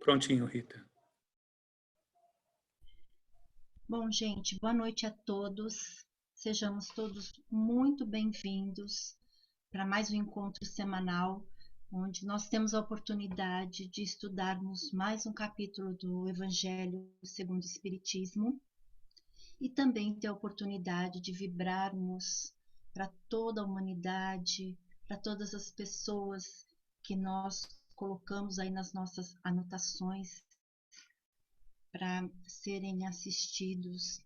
prontinho, Rita. Bom, gente, boa noite a todos. Sejamos todos muito bem-vindos para mais um encontro semanal, onde nós temos a oportunidade de estudarmos mais um capítulo do Evangelho segundo o Espiritismo e também ter a oportunidade de vibrarmos para toda a humanidade, para todas as pessoas que nós colocamos aí nas nossas anotações para serem assistidos.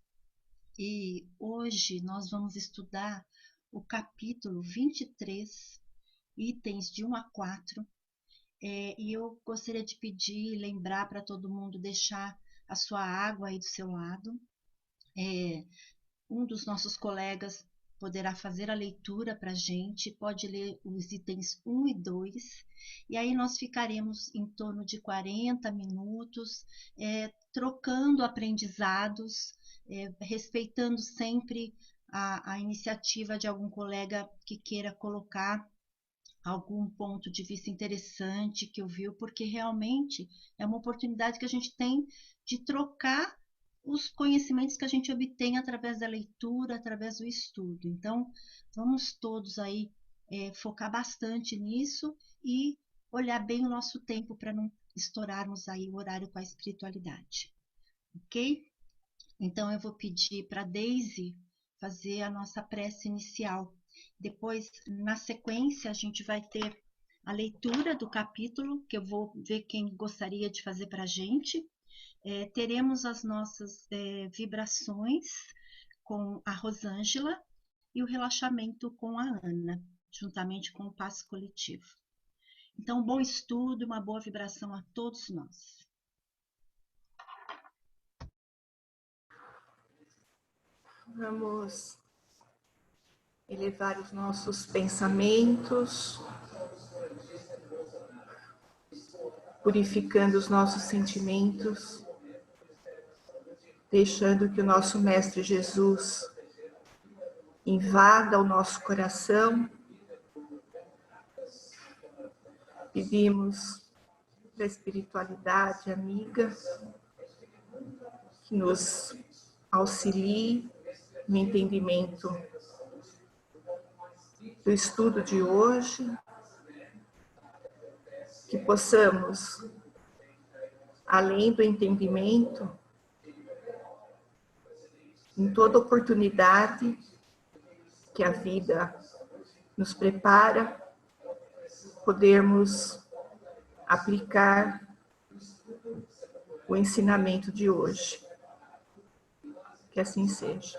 E hoje nós vamos estudar o capítulo 23, itens de 1 a 4. E eu gostaria de pedir e lembrar para todo mundo deixar a sua água aí do seu lado. Um dos nossos colegas poderá fazer a leitura para a gente, pode ler os itens 1 e 2, e aí nós ficaremos em torno de 40 minutos, trocando aprendizados, respeitando sempre a iniciativa de algum colega que queira colocar algum ponto de vista interessante que ouviu, porque realmente é uma oportunidade que a gente tem de trocar os conhecimentos que a gente obtém através da leitura, através do estudo. Então, vamos todos aí focar bastante nisso e olhar bem o nosso tempo para não estourarmos aí o horário com a espiritualidade. Ok? Então, eu vou pedir para a Daisy fazer a nossa prece inicial. Depois, na sequência, a gente vai ter a leitura do capítulo, que eu vou ver quem gostaria de fazer para a gente. Teremos as nossas vibrações com a Rosângela e o relaxamento com a Ana, juntamente com o passo coletivo. Então, bom estudo, uma boa vibração a todos nós. Vamos elevar os nossos pensamentos, purificando os nossos sentimentos, deixando que o nosso Mestre Jesus invada o nosso coração. Pedimos para a espiritualidade amiga que nos auxilie no entendimento do estudo de hoje, que possamos, além do entendimento, em toda oportunidade que a vida nos prepara, podermos aplicar o ensinamento de hoje. Que assim seja.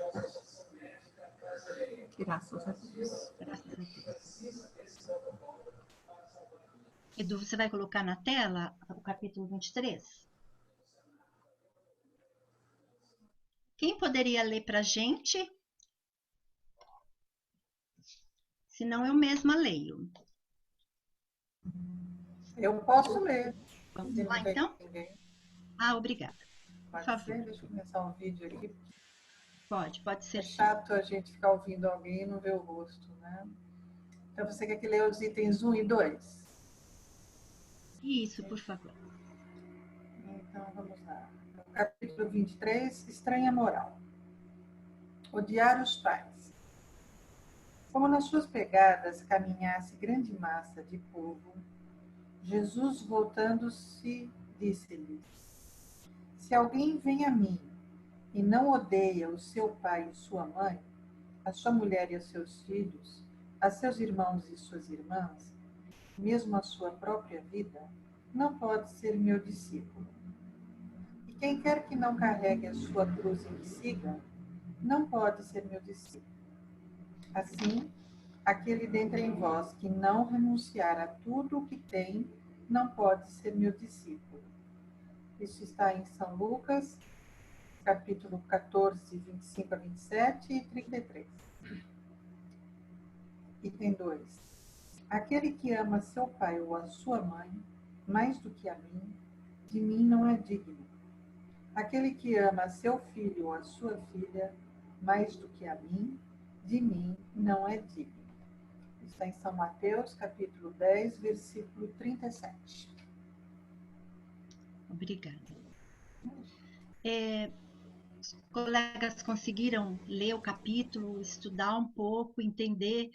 Graças a Deus. Graças a Deus. Edu, você vai colocar na tela o capítulo 23? Quem poderia ler para a gente? Senão eu mesma leio. Eu posso ler. Vamos lá, então? Obrigada. Por favor. Deixa eu começar um vídeo aqui. Pode ser. É chato a gente ficar ouvindo alguém e não ver o rosto, né? Então, você quer que leia os itens 1 e 2? Isso, por favor. Então, vamos lá. Capítulo 23, Estranha Moral. Odiar os pais. Como nas suas pegadas caminhasse grande massa de povo, Jesus, voltando-se, disse-lhes: Se alguém vem a mim e não odeia o seu pai e sua mãe, a sua mulher e os seus filhos, a seus irmãos e suas irmãs, mesmo a sua própria vida, não pode ser meu discípulo. E quem quer que não carregue a sua cruz e me siga, não pode ser meu discípulo. Assim, aquele dentre vós que não renunciar a tudo o que tem, não pode ser meu discípulo. Isso está em São Lucas, capítulo 14, 25 a 27 e 33. Item 2. Aquele que ama seu pai ou a sua mãe, mais do que a mim, de mim não é digno. Aquele que ama seu filho ou a sua filha, mais do que a mim, de mim não é digno. Está em São Mateus, capítulo 10, versículo 37. Obrigada. Os colegas conseguiram ler o capítulo, estudar um pouco, entender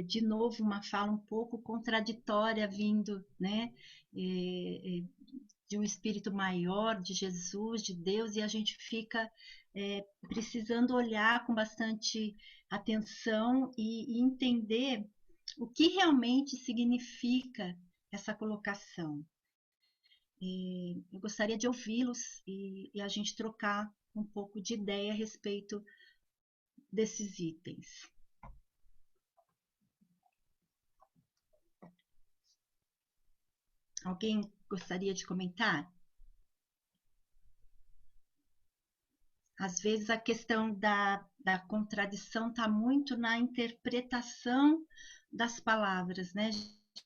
de novo uma fala um pouco contraditória vindo, né, de um espírito maior, de Jesus, de Deus, e a gente fica precisando olhar com bastante atenção e entender o que realmente significa essa colocação. Eu gostaria de ouvi-los e a gente trocar um pouco de ideia a respeito desses itens. Alguém gostaria de comentar? Às vezes a questão da contradição está muito na interpretação das palavras, né,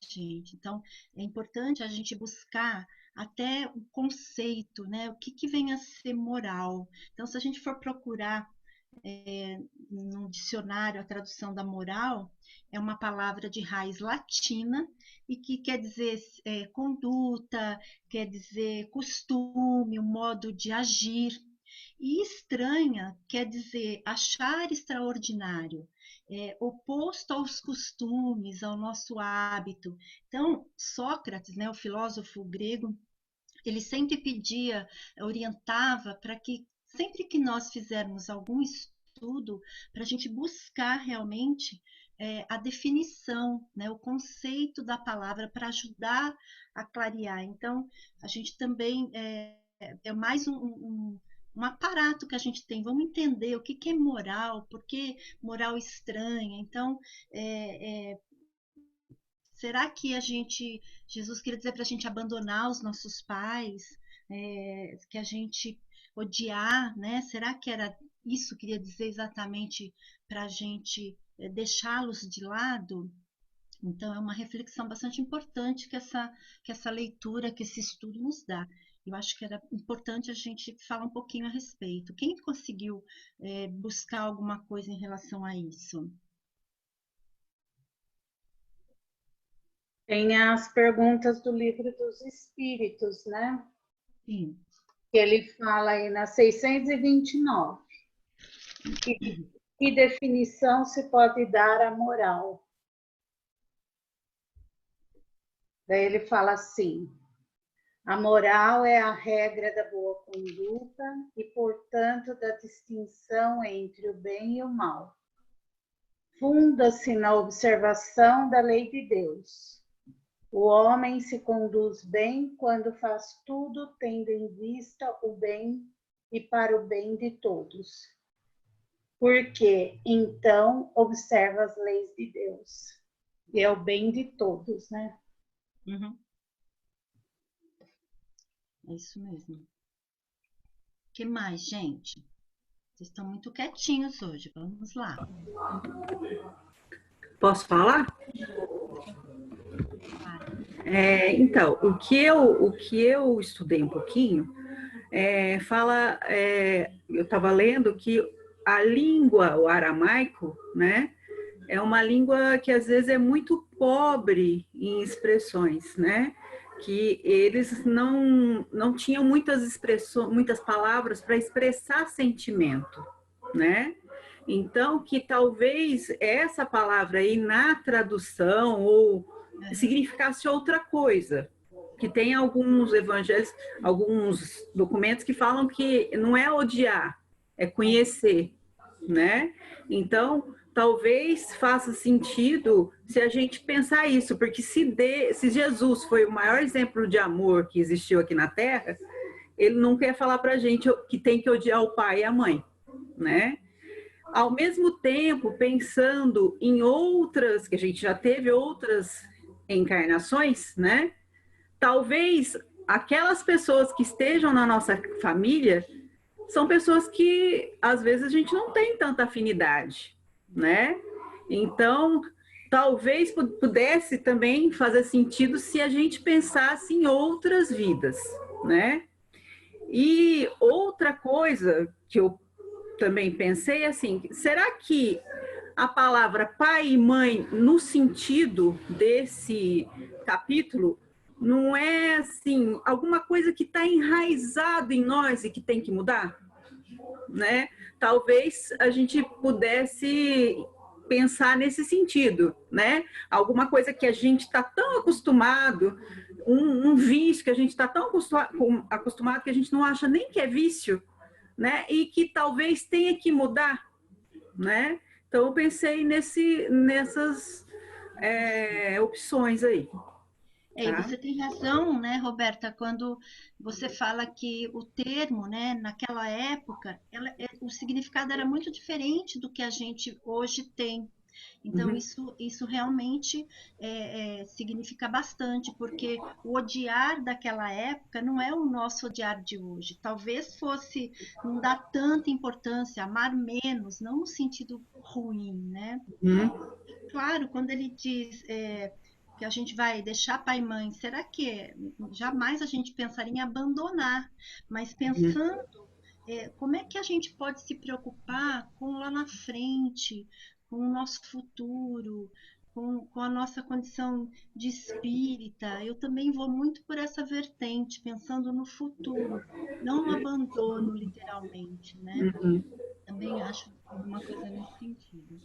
gente? Então, é importante a gente buscar até o conceito, né? O que vem a ser moral. Então, se a gente for procurar no dicionário a tradução da moral, é uma palavra de raiz latina e que quer dizer conduta, quer dizer costume, o modo de agir. E estranha quer dizer achar extraordinário, oposto aos costumes, ao nosso hábito. Então, Sócrates, né, o filósofo grego, ele sempre pedia, orientava para que sempre que nós fizermos algum estudo, para a gente buscar realmente a definição, né, o conceito da palavra para ajudar a clarear. Então, a gente também é mais um aparato que a gente tem. Vamos entender o que é moral, por que moral estranha. Então, será que Jesus queria dizer para a gente abandonar os nossos pais, que a gente odiar, né? Será que era isso que queria dizer exatamente para a gente deixá-los de lado? Então, é uma reflexão bastante importante que essa leitura, que esse estudo nos dá. Eu acho que era importante a gente falar um pouquinho a respeito. Quem conseguiu buscar alguma coisa em relação a isso? Tem as perguntas do Livro dos Espíritos, né? Sim. Que ele fala aí na 629. Que definição se pode dar à moral? Daí ele fala assim: a moral é a regra da boa conduta e, portanto, da distinção entre o bem e o mal. Funda-se na observação da lei de Deus. O homem se conduz bem quando faz tudo tendo em vista o bem e para o bem de todos. Porque, então, observa as leis de Deus. E é o bem de todos, né? Uhum. É isso mesmo. O que mais, gente? Vocês estão muito quietinhos hoje. Vamos lá. Posso falar? Então, o que eu estudei um pouquinho, eu estava lendo que a língua, o aramaico, né, é uma língua que às vezes é muito pobre em expressões, né? Que eles não tinham muitas expressões, muitas palavras para expressar sentimento, né? Então, que talvez essa palavra aí na tradução ou significasse outra coisa. Que tem alguns evangelhos, alguns documentos que falam que não é odiar, é conhecer, né? Então, talvez faça sentido se a gente pensar isso, porque se Jesus foi o maior exemplo de amor que existiu aqui na Terra, ele não quer falar para a gente que tem que odiar o pai e a mãe, né? Ao mesmo tempo, pensando em outras, que a gente já teve outras encarnações, né? Talvez aquelas pessoas que estejam na nossa família são pessoas que às vezes a gente não tem tanta afinidade, né? Então, talvez pudesse também fazer sentido se a gente pensasse em outras vidas, né? E outra coisa que eu também pensei assim, será que a palavra pai e mãe, no sentido desse capítulo, não é assim, alguma coisa que está enraizado em nós e que tem que mudar, né? Talvez a gente pudesse pensar nesse sentido, né? Alguma coisa que a gente está tão acostumado, um vício que a gente está tão acostumado que a gente não acha nem que é vício, né? E que talvez tenha que mudar, né? Então eu pensei nessas opções aí. E você tem razão, né, Roberta, quando você fala que o termo, né, naquela época, o significado era muito diferente do que a gente hoje tem. Então, isso realmente significa bastante, porque o odiar daquela época não é o nosso odiar de hoje. Talvez fosse não dar tanta importância, amar menos, não no sentido ruim, né? Claro, quando ele diz que a gente vai deixar pai e mãe, será que jamais a gente pensaria em abandonar? Mas pensando como é que a gente pode se preocupar com lá na frente, com o nosso futuro, com a nossa condição de espírita? Eu também vou muito por essa vertente, pensando no futuro, não no abandono, literalmente, né? Também acho alguma coisa nesse sentido.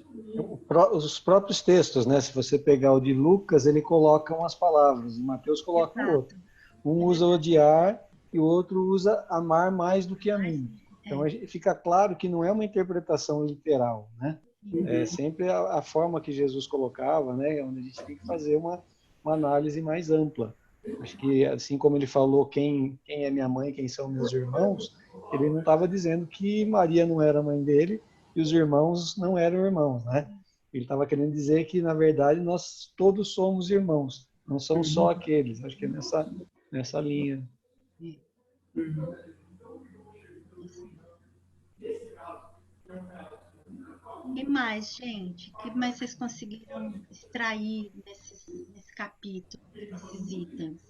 Os próprios textos, né? Se você pegar o de Lucas, ele coloca umas palavras, o Mateus coloca outra. Um usa odiar e o outro usa amar mais do que a mim. Então fica claro que não é uma interpretação literal, né? É sempre a forma que Jesus colocava, né? Onde a gente tem que fazer uma análise mais ampla. Acho que assim como ele falou quem é minha mãe, quem são meus irmãos, ele não estava dizendo que Maria não era mãe dele e os irmãos não eram irmãos, né? Ele estava querendo dizer que, na verdade, nós todos somos irmãos, não são só aqueles. Acho que é nessa linha. O que mais, gente? O que mais vocês conseguiram extrair nesse capítulo, nesses itens?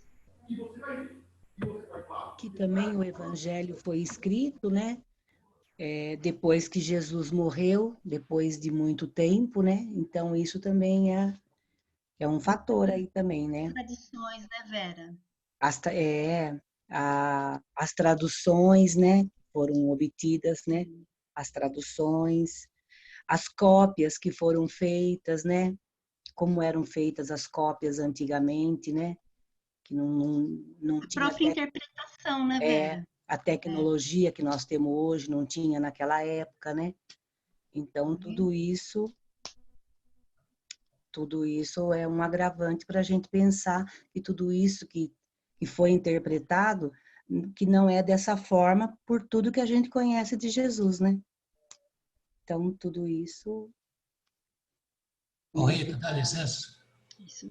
Que também o evangelho foi escrito, né? Depois que Jesus morreu, depois de muito tempo, né? Então isso também é um fator aí também, né? Tradições, né, Vera? As traduções, né? Foram obtidas, né? As traduções, as cópias que foram feitas, né? Como eram feitas as cópias antigamente, né? Que não A tinha própria interpretação, né, Vera? a tecnologia que nós temos hoje não tinha naquela época, né? Então tudo isso é um agravante para a gente pensar que tudo isso que foi interpretado, que não é dessa forma por tudo que a gente conhece de Jesus, né? Então tudo isso... Ô, Rita, dá licença. Isso.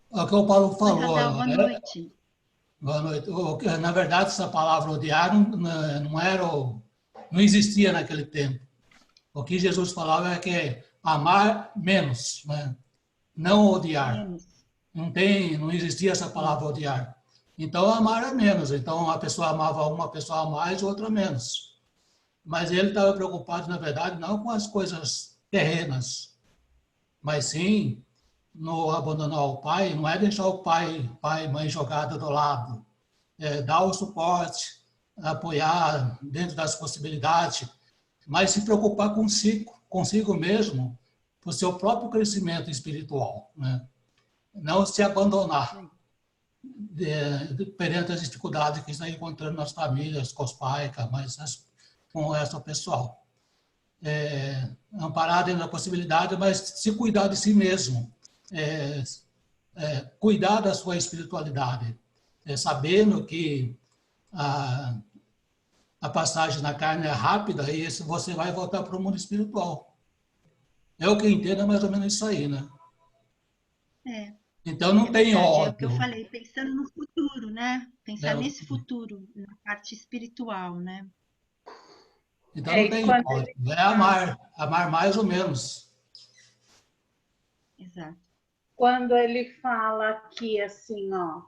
O que o Paulo falou... Oi, Radel, boa noite. Boa noite. Na verdade, essa palavra odiar não existia naquele tempo. O que Jesus falava é que amar menos, né? Não odiar. Não existia essa palavra odiar. Então, amar é menos. Então, a pessoa amava uma pessoa a mais, outra a menos. Mas ele estava preocupado, na verdade, não com as coisas terrenas, mas sim no abandonar o pai, não é deixar o pai e mãe jogada do lado. Dar o suporte, apoiar dentro das possibilidades, mas se preocupar consigo mesmo, para o seu próprio crescimento espiritual, né? Não se abandonar perante as dificuldades que está encontrando nas famílias, com os pais, com o resto do pessoal. Amparar dentro da possibilidade, mas se cuidar de si mesmo, cuidar da sua espiritualidade, sabendo que a passagem na carne é rápida e você vai voltar para o mundo espiritual. É o que entendo, é mais ou menos isso aí, né? Então não tem ódio. É o que eu falei, pensando no futuro, né? Pensar nesse futuro, na parte espiritual, né? Então não tem ódio. É amar mais ou menos. Exato. Quando ele fala aqui assim, ó,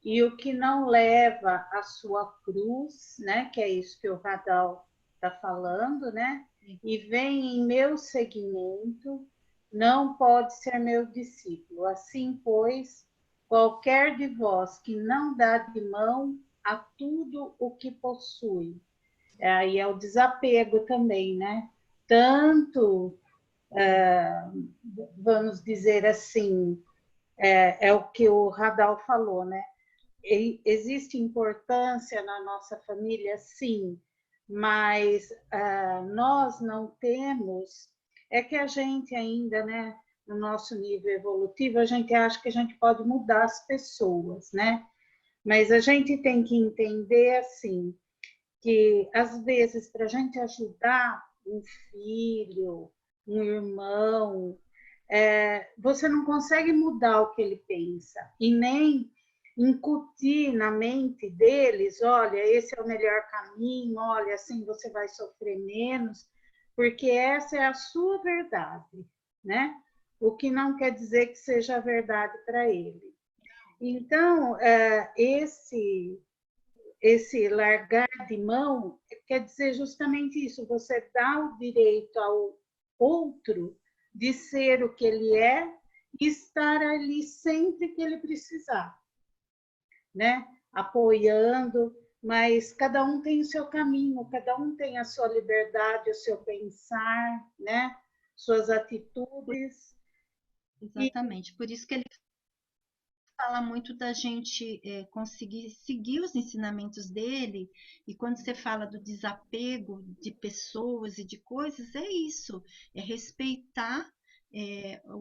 e o que não leva a sua cruz, né, que é isso que o Radal está falando, né, e vem em meu seguimento, não pode ser meu discípulo. Assim, pois, qualquer de vós que não dá de mão a tudo o que possui. Aí é o desapego também, né? Tanto, vamos dizer assim, é o que o Radal falou, né? Existe importância na nossa família, sim, mas nós não temos, é que a gente ainda, né, no nosso nível evolutivo, a gente acha que a gente pode mudar as pessoas, né? Mas a gente tem que entender, assim, que às vezes para a gente ajudar um filho, um irmão, você não consegue mudar o que ele pensa e nem incutir na mente deles, olha, esse é o melhor caminho, olha, assim você vai sofrer menos, porque essa é a sua verdade, né? O que não quer dizer que seja a verdade para ele. Então, esse largar de mão quer dizer justamente isso, você dá o direito ao outro de ser o que ele é e estar ali sempre que ele precisar, né? Apoiando, mas cada um tem o seu caminho, cada um tem a sua liberdade, o seu pensar, né? Suas atitudes. Exatamente, por isso que ele fala muito da gente conseguir seguir os ensinamentos dele, e quando você fala do desapego de pessoas e de coisas, é isso, é respeitar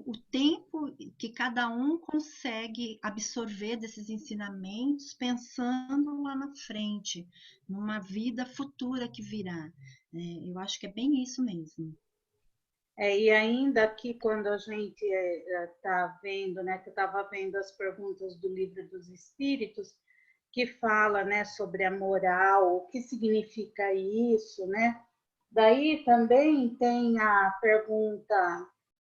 o tempo que cada um consegue absorver desses ensinamentos, pensando lá na frente, numa vida futura que virá. Eu acho que é bem isso mesmo. E ainda aqui, quando a gente está vendo, né, que eu estava vendo as perguntas do Livro dos Espíritos, que fala, né, sobre a moral, o que significa isso, né? Daí também tem a pergunta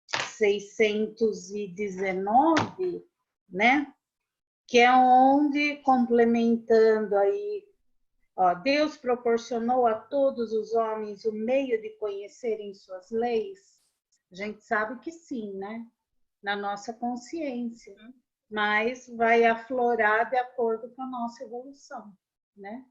619, né? Que é onde, complementando aí, Deus proporcionou a todos os homens o meio de conhecerem suas leis? A gente sabe que sim, né? Na nossa consciência. Mas vai aflorar de acordo com a nossa evolução, né?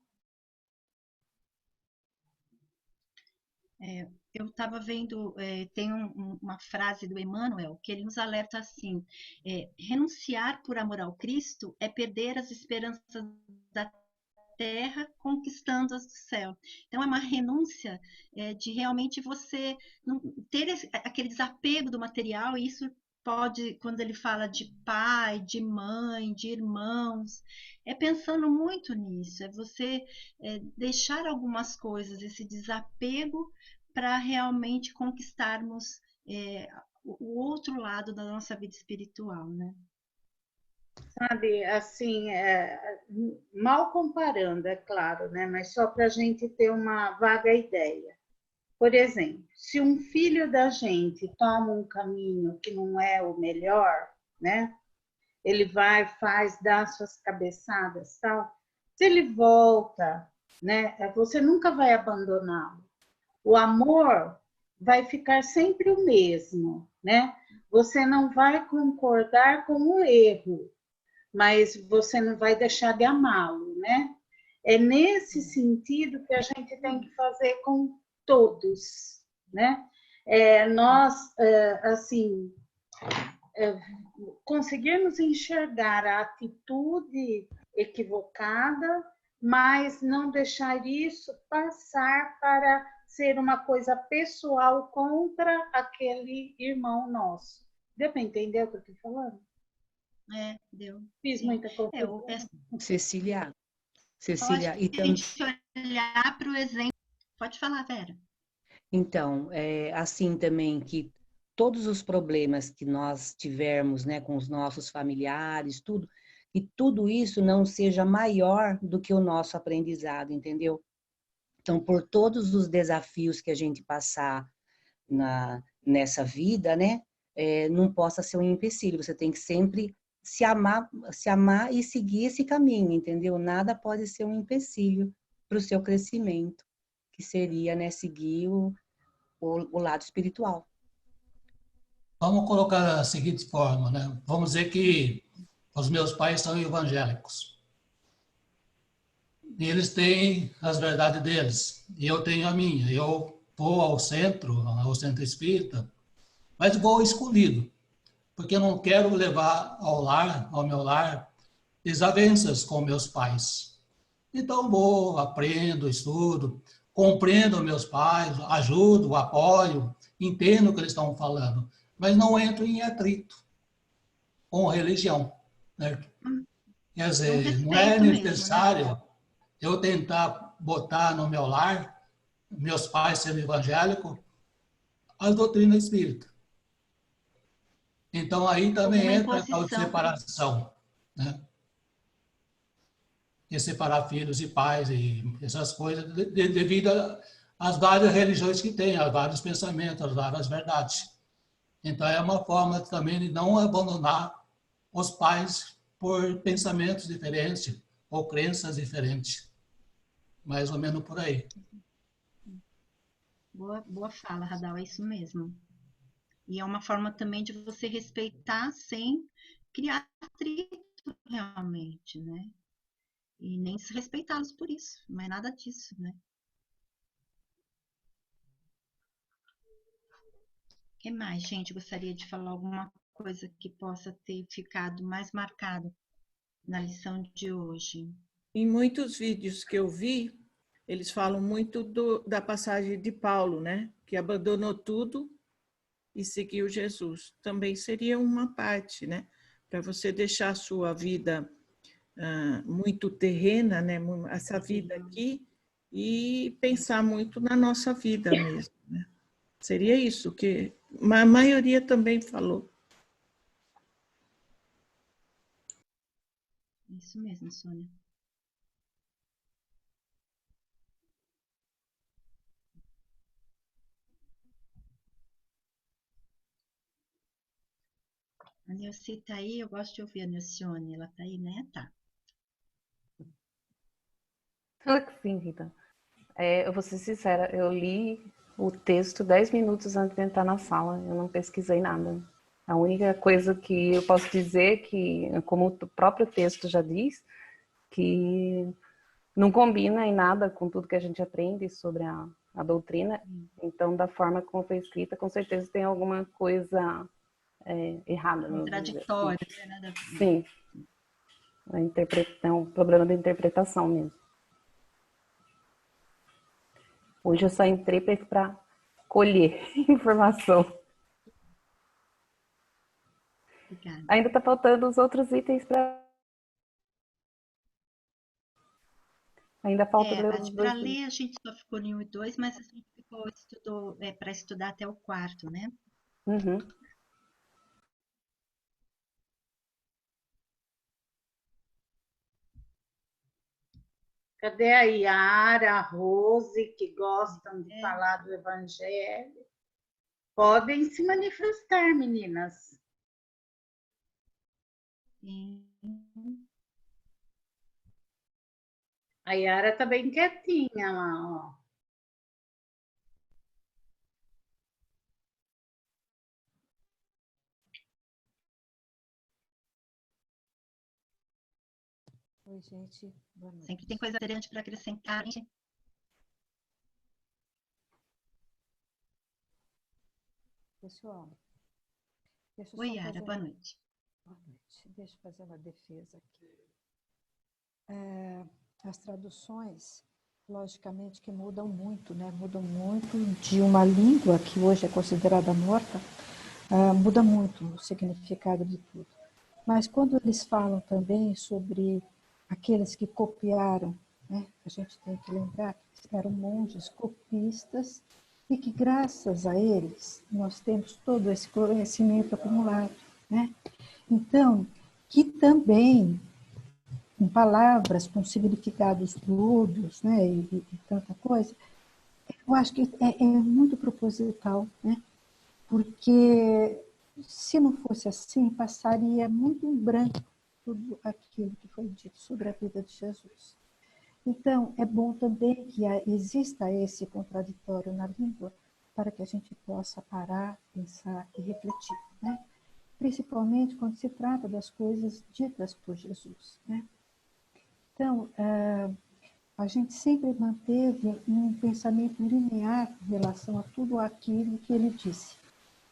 Eu estava vendo, tem uma frase do Emmanuel que ele nos alerta assim: renunciar por amor ao Cristo é perder as esperanças da terra conquistando as do céu. Então é uma renúncia de realmente você não ter aquele desapego do material, e isso pode, quando ele fala de pai, de mãe, de irmãos, pensando muito nisso, você deixar algumas coisas, esse desapego, para realmente conquistarmos o outro lado da nossa vida espiritual, né? Sabe, assim, mal comparando, é claro, né? Mas só para a gente ter uma vaga ideia. Por exemplo, se um filho da gente toma um caminho que não é o melhor, né? Ele vai, faz, dá suas cabeçadas, tal. Se ele volta, né? Você nunca vai abandoná-lo. O amor vai ficar sempre o mesmo, né? Você não vai concordar com o erro, mas você não vai deixar de amá-lo, né? É nesse sentido que a gente tem que fazer com todos, né? Nós, assim, conseguirmos enxergar a atitude equivocada, mas não deixar isso passar para ser uma coisa pessoal contra aquele irmão nosso. Deu para entender o que eu estou falando? Deu. Fiz muita confusão. Cecília, e também... a gente olhar para o exemplo... Pode falar, Vera. Então, assim também que todos os problemas que nós tivermos, né, com os nossos familiares, tudo, e tudo isso não seja maior do que o nosso aprendizado, entendeu? Então, por todos os desafios que a gente passar nessa vida, né, não possa ser um empecilho. Você tem que sempre se amar e seguir esse caminho, entendeu? Nada pode ser um empecilho para o seu crescimento, que seria, né, seguir o lado espiritual. Vamos colocar da seguinte forma, né? Vamos dizer que Os meus pais são evangélicos. E eles têm as verdades deles, e eu tenho a minha. Eu vou ao centro espírita, mas vou escolhido, porque eu não quero levar ao meu lar, desavenças com meus pais. Então vou, aprendo, estudo, compreendo meus pais, ajudo, apoio, entendo o que eles estão falando, mas não entro em atrito com religião, certo? Quer dizer, não é necessário eu tentar botar no meu lar, meus pais sendo evangélicos, as doutrinas espíritas. Então aí também entra a tal de separação, né? E separar filhos e pais e essas coisas devido às várias religiões que tem, aos vários pensamentos, às várias verdades. Então é uma forma também de não abandonar os pais por pensamentos diferentes ou crenças diferentes. Mais ou menos por aí. Boa fala, Radal, é isso mesmo. E é uma forma também de você respeitar sem criar atrito realmente, né? E nem se respeitá-los por isso, não é nada disso, né? O que mais, gente? Gostaria de falar alguma coisa que possa ter ficado mais marcado na lição de hoje? Em muitos vídeos que eu vi, eles falam muito da passagem de Paulo, né? Que abandonou tudo e seguiu Jesus. Também seria uma parte, né? Para você deixar a sua vida muito terrena, né? Essa vida aqui, e pensar muito na nossa vida mesmo, né? Seria isso que a maioria também falou. Isso mesmo, Sônia. A Neuci tá aí, eu gosto de ouvir a Neucione. Ela tá aí, né? Tá. Claro que sim, Rita. Eu vou ser sincera, eu li o texto 10 minutos antes de entrar na sala, eu não pesquisei nada. A única coisa que eu posso dizer que, como o próprio texto já diz, que não combina em nada com tudo que a gente aprende sobre a doutrina. Então, da forma como foi escrita, com certeza tem alguma coisa errada. Contraditória, assim. Nada a ver. Sim. É um problema de interpretação mesmo. Hoje eu só entrei para colher informação. Obrigada. Ainda está faltando os outros itens para... Ainda falta ler os dois. Para ler, a gente só ficou em 1 e 2, mas a gente estudou para estudar até o 4º, né? Uhum. Cadê a Yara, a Rose, que gostam de falar do Evangelho? Podem se manifestar, meninas. Sim. A Yara está bem quietinha lá, ó. Oi, gente. Boa noite. Sempre tem coisa grande para acrescentar, gente. Pessoal, deixa eu Oi, só Yara, fazer boa noite. Boa noite. Deixa eu fazer uma defesa aqui. As traduções, logicamente, que mudam muito, né? Mudam muito de uma língua que hoje é considerada morta, muda muito o significado de tudo. Mas quando eles falam também sobre aqueles que copiaram, né? A gente tem que lembrar que eram monges copistas e que, graças a eles, nós temos todo esse conhecimento acumulado, né? Então, que também, com palavras, com significados dúbios, né, e tanta coisa, eu acho que é muito proposital, né? Porque se não fosse assim, passaria muito em branco tudo aquilo que foi dito sobre a vida de Jesus. Então, é bom também que exista esse contraditório na língua para que a gente possa parar, pensar e refletir, né? principalmente quando se trata das coisas ditas por Jesus, né? Então, a gente sempre manteve um pensamento linear em relação a tudo aquilo que ele disse.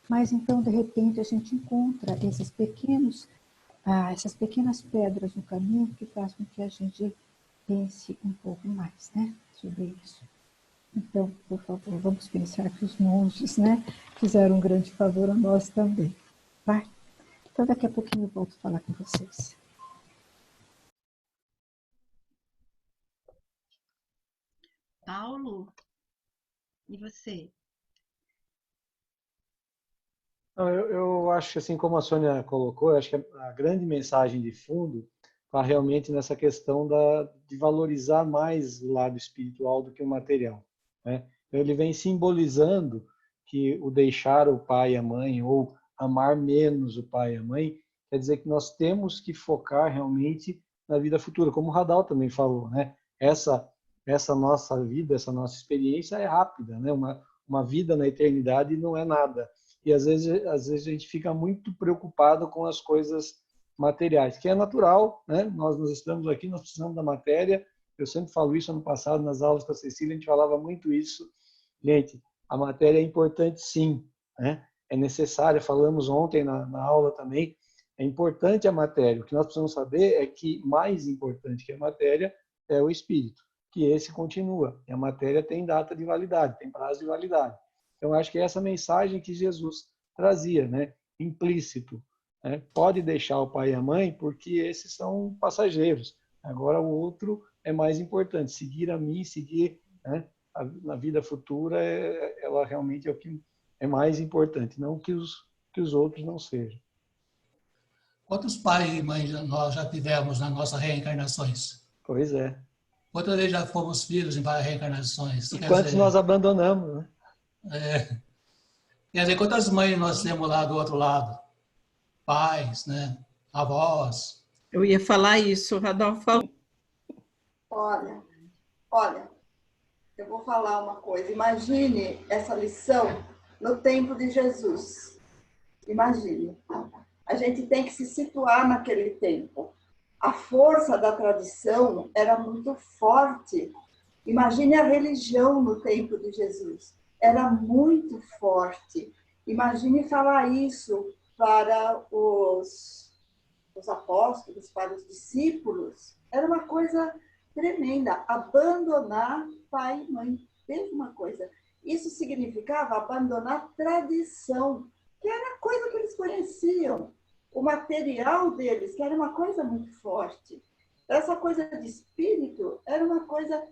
Mas então, de repente, a gente encontra essas pequenas pedras no caminho que fazem com que a gente pense um pouco mais, né, sobre isso. Então, por favor, vamos pensar que os monges, né, fizeram um grande favor a nós também. Vai? Então, daqui a pouquinho eu volto a falar com vocês. Paulo, e você? Não, eu acho que, assim como a Sônia colocou, eu acho que a grande mensagem de fundo está realmente nessa questão de valorizar mais o lado espiritual do que o material, né? Então, ele vem simbolizando que o deixar o pai e a mãe, ou amar menos o pai e a mãe, quer dizer que nós temos que focar realmente na vida futura, como o Radal também falou, né? Essa nossa vida, essa nossa experiência é rápida, né? Uma vida na eternidade não é nada. E às vezes a gente fica muito preocupado com as coisas materiais, que é natural, né? Nós estamos aqui, nós precisamos da matéria. Eu sempre falo isso, ano passado nas aulas com a Cecília, a gente falava muito isso. Gente, a matéria é importante sim, né? É necessária, falamos ontem na aula também, é importante a matéria. O que nós precisamos saber é que mais importante que a matéria é o espírito, que esse continua. E a matéria tem data de validade, tem prazo de validade. Então, acho que é essa mensagem que Jesus trazia, né? Implícito. Né? Pode deixar o pai e a mãe, porque esses são passageiros. Agora, o outro é mais importante. Seguir a mim, seguir, né? Na vida futura, ela realmente é o que é mais importante, não que os outros não sejam. Quantos pais e mães nós já tivemos nas nossas reencarnações? Pois é. Quantas vezes já fomos filhos em várias reencarnações? E quantos nós abandonamos, né? Quer dizer, quantas mães nós temos lá do outro lado? Pais, né? Avós. Eu ia falar isso, o Radolfo falou. Olha, eu vou falar uma coisa. Imagine essa lição no tempo de Jesus. Imagine. A gente tem que se situar naquele tempo. A força da tradição era muito forte. Imagine a religião no tempo de Jesus. Era muito forte. Imagine falar isso para os apóstolos, para os discípulos. Era uma coisa tremenda. Abandonar pai e mãe. Veja uma coisa. Isso significava abandonar tradição, que era a coisa que eles conheciam. O material deles, que era uma coisa muito forte. Essa coisa de espírito era uma coisa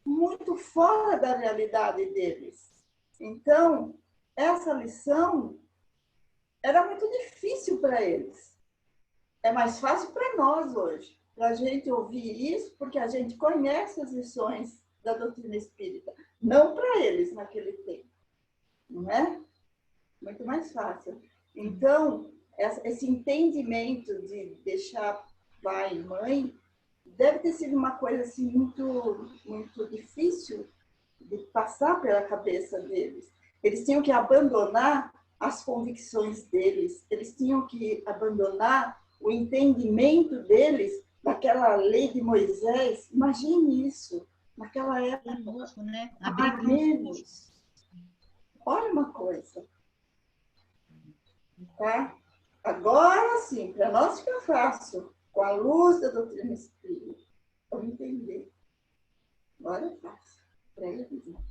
muito fora da realidade deles. Então, essa lição era muito difícil para eles. É mais fácil para nós hoje, para a gente ouvir isso, porque a gente conhece as lições da doutrina espírita. Não para eles naquele tempo. Não é? Muito mais fácil. Então, esse entendimento de deixar pai e mãe deve ter sido uma coisa assim, muito, muito difícil de passar pela cabeça deles. Eles tinham que abandonar as convicções deles, eles tinham que abandonar o entendimento deles daquela lei de Moisés. Imagine isso, naquela época. Né? Menos. Olha uma coisa. Tá? Agora sim, para nós fica fácil, com a luz da doutrina espírita, vamos entender. Agora é fácil. Para eles não.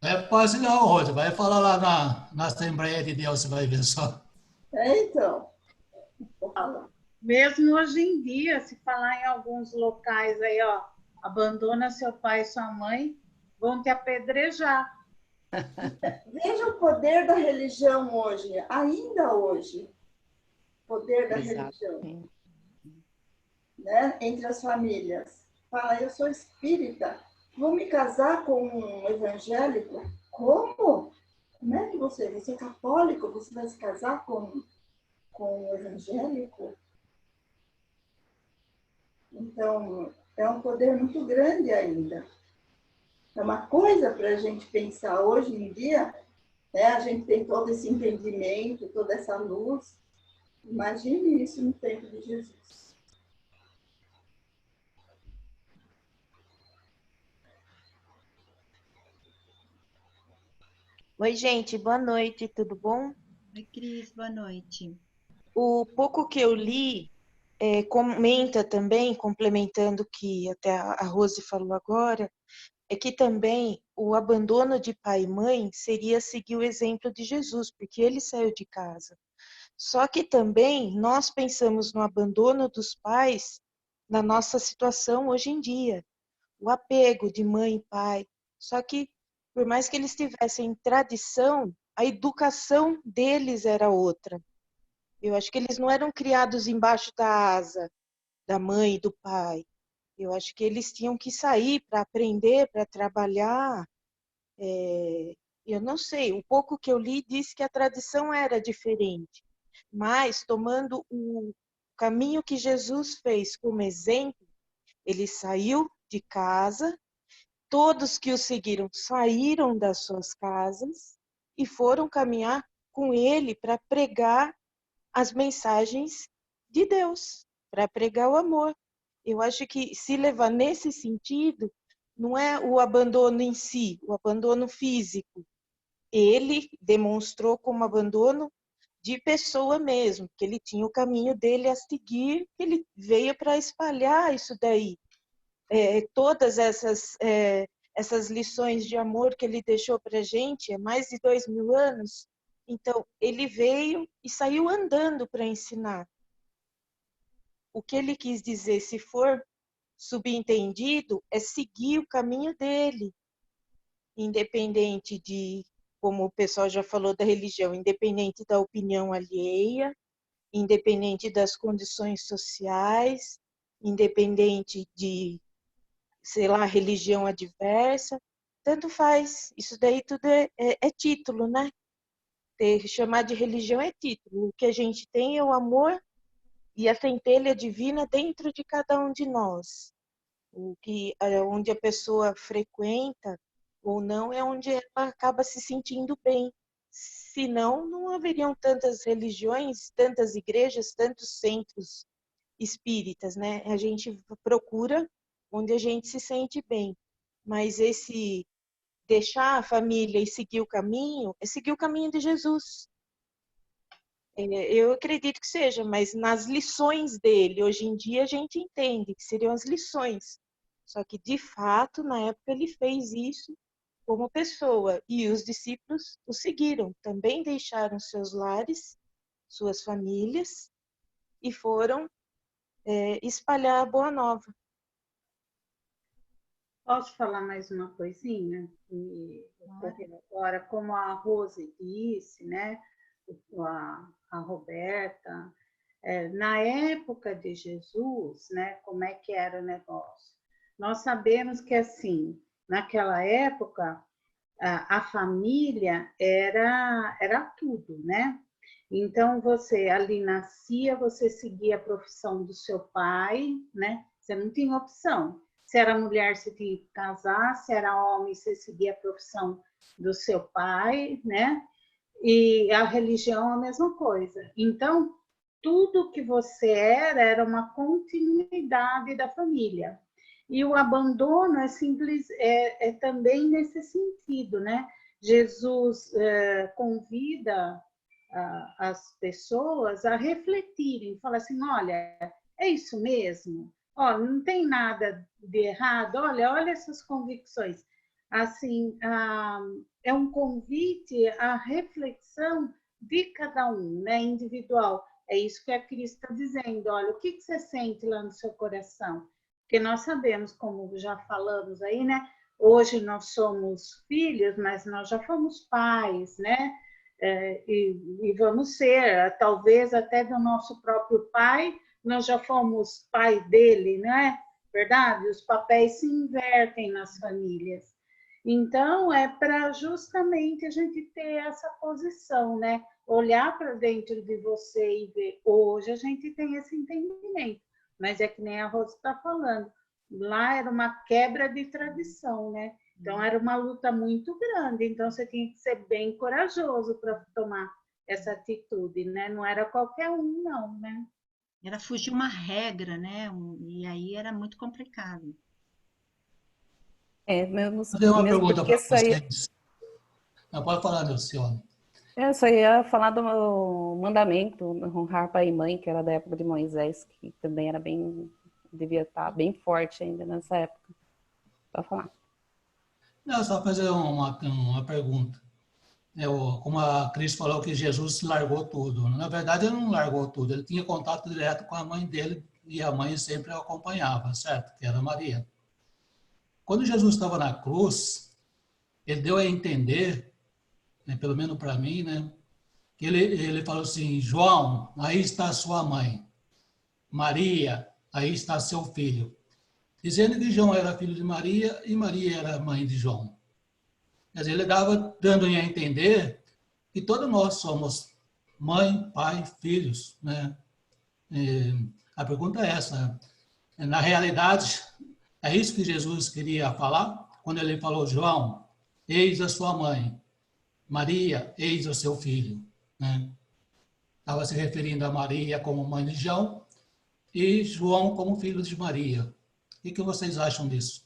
É fácil não, Rosa. Vai falar lá na Assembleia de Deus, você vai ver só. Então, vou falar. Mesmo hoje em dia, se falar em alguns locais aí, ó, abandona seu pai e sua mãe, vão te apedrejar. Veja o poder da religião hoje, ainda hoje. Poder da religião. Né? Entre as famílias. Fala, eu sou espírita, vou me casar com um evangélico? Como? Como é que você é católico, você vai se casar com um evangélico? Então, é um poder muito grande ainda. É uma coisa para a gente pensar hoje em dia, né? A gente tem todo esse entendimento, toda essa luz, Imagine isso no tempo de Jesus. Oi, gente, boa noite, tudo bom? Oi, Cris, boa noite. O pouco que eu li comenta também, complementando o que até a Rose falou agora, é que também o abandono de pai e mãe seria seguir o exemplo de Jesus, porque ele saiu de casa. Só que também nós pensamos no abandono dos pais na nossa situação hoje em dia, o apego de mãe e pai. Só que, por mais que eles tivessem tradição, a educação deles era outra. Eu acho que eles não eram criados embaixo da asa da mãe e do pai. Eu acho que eles tinham que sair para aprender, para trabalhar. Eu não sei, o pouco que eu li diz que a tradição era diferente. Mas, tomando o caminho que Jesus fez como exemplo, ele saiu de casa, todos que o seguiram saíram das suas casas e foram caminhar com ele para pregar as mensagens de Deus, para pregar o amor. Eu acho que se levar nesse sentido, não é o abandono em si, o abandono físico. Ele demonstrou como abandono de pessoa mesmo, que ele tinha o caminho dele a seguir, que ele veio para espalhar isso daí. Todas essas lições de amor que ele deixou para a gente, há mais de 2000 anos, então ele veio e saiu andando para ensinar. O que ele quis dizer, se for subentendido, é seguir o caminho dele, independente de, como o pessoal já falou da religião, independente da opinião alheia, independente das condições sociais, independente de, sei lá, religião adversa, tanto faz. Isso daí tudo é título, né? Chamar de religião é título. O que a gente tem é o amor e a centelha divina dentro de cada um de nós. Onde a pessoa frequenta ou não é onde ela acaba se sentindo bem. Senão, não haveriam tantas religiões, tantas igrejas, tantos centros espíritas, né? A gente procura onde a gente se sente bem. Mas esse deixar a família e seguir o caminho é seguir o caminho de Jesus. Eu acredito que seja, mas nas lições dele, hoje em dia a gente entende que seriam as lições. Só que, de fato, na época ele fez isso como pessoa e os discípulos o seguiram. Também deixaram seus lares, suas famílias e foram espalhar a boa nova. Posso falar mais uma coisinha? Agora, como a Rose disse, né? A Roberta, na época de Jesus, né? Como é que era o negócio? Nós sabemos que, assim, naquela época, a família era tudo, né? Então, você ali nascia, você seguia a profissão do seu pai, né? Você não tinha opção. Se era mulher, você tinha que casar, se era homem, você seguia a profissão do seu pai, né? E a religião a mesma coisa. Então, tudo que você era uma continuidade da família. E o abandono é simples, também nesse sentido, né? Jesus convida as pessoas a refletirem, falar assim, olha, é isso mesmo? Ó, não tem nada de errado, olha essas convicções. Assim, é um convite à reflexão de cada um, né, individual. É isso que a Cris está dizendo, olha, o que você sente lá no seu coração? Porque nós sabemos, como já falamos aí, né, hoje nós somos filhos, mas nós já fomos pais, né, e vamos ser, talvez até do nosso próprio pai, nós já fomos pai dele, não é verdade? Os papéis se invertem nas famílias. Então, é para justamente a gente ter essa posição, né? Olhar para dentro de você e ver. Hoje a gente tem esse entendimento, mas é que nem a Rosa está falando. Lá era uma quebra de tradição, né? Então, era uma luta muito grande. Então, você tinha que ser bem corajoso para tomar essa atitude, né? Não era qualquer um, não, né? Era fugir uma regra, né? E aí era muito complicado. Mesmo, Eu tenho uma mesmo pergunta porque para isso aí, vocês. Não, pode falar, Nelcione. eu só ia falar do mandamento, honrar pai e mãe, que era da época de Moisés, que também era devia estar bem forte ainda nessa época. Pode falar. Não, só fazer uma pergunta. Como a Cris falou que Jesus largou tudo. Na verdade, ele não largou tudo. Ele tinha contato direto com a mãe dele e a mãe sempre o acompanhava, certo? Que era Maria. Quando Jesus estava na cruz, ele deu a entender, né, pelo menos para mim, né, que ele falou assim: João, aí está sua mãe. Maria, aí está seu filho. Dizendo que João era filho de Maria e Maria era mãe de João. Quer dizer, ele estava dando a entender que todos nós somos mãe, pai, filhos, né? A pergunta é essa. Na realidade, é isso que Jesus queria falar quando ele falou: João, eis a sua mãe. Maria, eis o seu filho. Né? Estava se referindo a Maria como mãe de João e João como filho de Maria. O que vocês acham disso?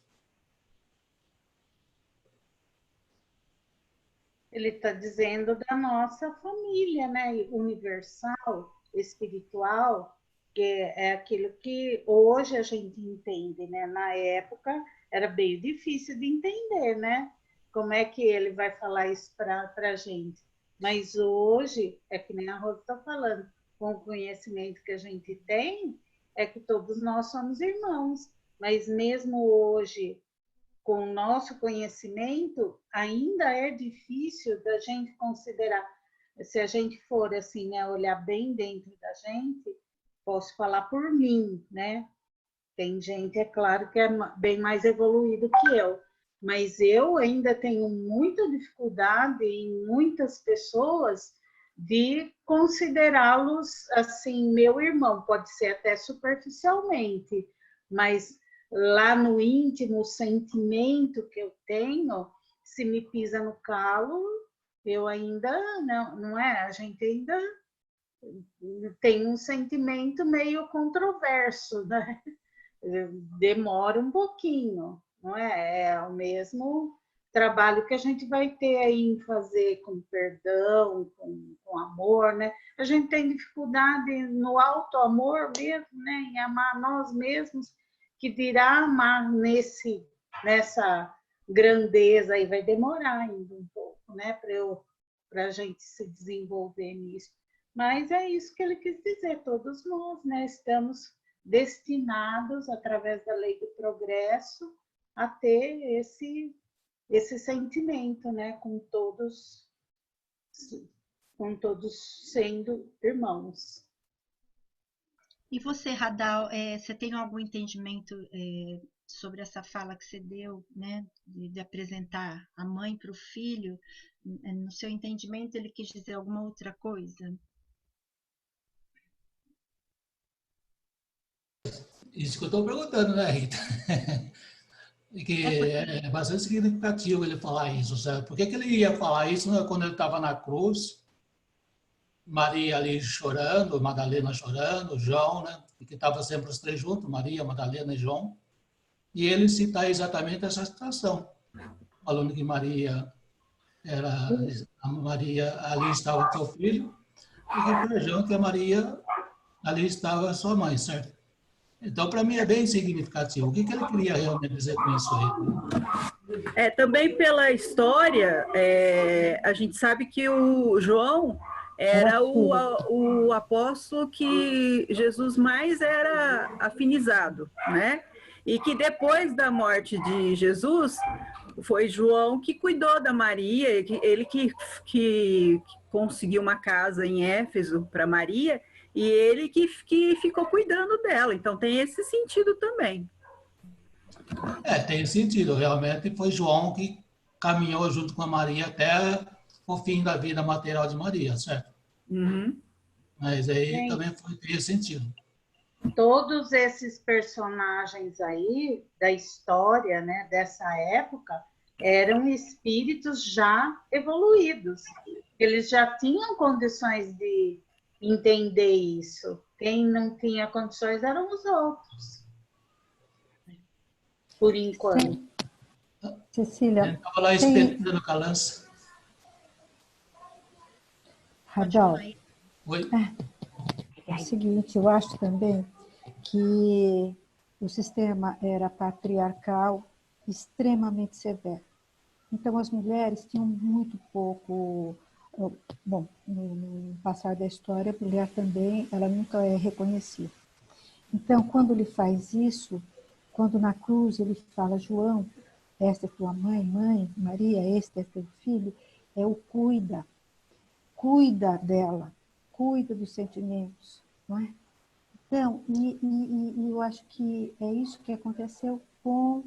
Ele está dizendo da nossa família, né? Universal, espiritual, que é aquilo que hoje a gente entende, né? Na época era bem difícil de entender, né? Como é que ele vai falar isso para a gente? Mas hoje, é que nem a Rosa está falando, com o conhecimento que a gente tem, é que todos nós somos irmãos. Mas mesmo hoje, com o nosso conhecimento, ainda é difícil da gente considerar. Se a gente for assim, né, olhar bem dentro da gente, posso falar por mim, né? Tem gente, é claro, que é bem mais evoluído que eu, mas eu ainda tenho muita dificuldade em muitas pessoas de considerá-los assim, meu irmão, pode ser até superficialmente, mas lá no íntimo, o sentimento que eu tenho, se me pisa no calo, eu ainda não é, a gente ainda tem um sentimento meio controverso, né? Demora um pouquinho, não é? É o mesmo trabalho que a gente vai ter aí em fazer com perdão, com amor, né? A gente tem dificuldade no auto-amor mesmo, né? Em amar nós mesmos, que dirá amar nessa grandeza aí, vai demorar ainda um pouco, né? Para a gente se desenvolver nisso. Mas é isso que ele quis dizer, todos nós, né? Estamos destinados, através da lei do progresso, a ter esse sentimento, né? Com todos sendo irmãos. E você, Radal, você tem algum entendimento sobre essa fala que você deu, né? De apresentar a mãe para o filho? No seu entendimento, ele quis dizer alguma outra coisa? Isso que eu estou perguntando, né, Rita? Que é bastante significativo ele falar isso, certo? Por que ele ia falar isso, né, quando ele estava na cruz, Maria ali chorando, Madalena chorando, João, né? Que estava sempre os três juntos, Maria, Madalena e João. E ele cita exatamente essa situação, falando que Maria ali estava seu filho, e que para João que a Maria ali estava sua mãe, certo? Então, para mim, é bem significativo. O que ele queria realmente dizer com isso aí? Também pela história, a gente sabe que o João era o apóstolo que Jesus mais era afinizado, né? E que depois da morte de Jesus, foi João que cuidou da Maria, ele que conseguiu uma casa em Éfeso para Maria, e ele que ficou cuidando dela. Então, tem esse sentido também. Tem sentido. Realmente foi João que caminhou junto com a Maria até o fim da vida material de Maria, certo? Uhum. Mas aí também fez sentido. Todos esses personagens aí da história, né, dessa época, eram espíritos já evoluídos. Eles já tinham condições de entender isso. Quem não tinha condições eram os outros, por enquanto. Cecília, Ele estava lá espetando com a lança. Radal, Oi? é o seguinte, eu acho também que o sistema era patriarcal, extremamente severo. Então, as mulheres tinham muito pouco... Bom, no passar da história, a mulher também, ela nunca é reconhecida. Então, quando ele faz isso, quando na cruz ele fala, João, esta é tua mãe, mãe, Maria, este é teu filho, é o cuida dela, cuida dos sentimentos, não é? Então, eu acho que é isso que aconteceu com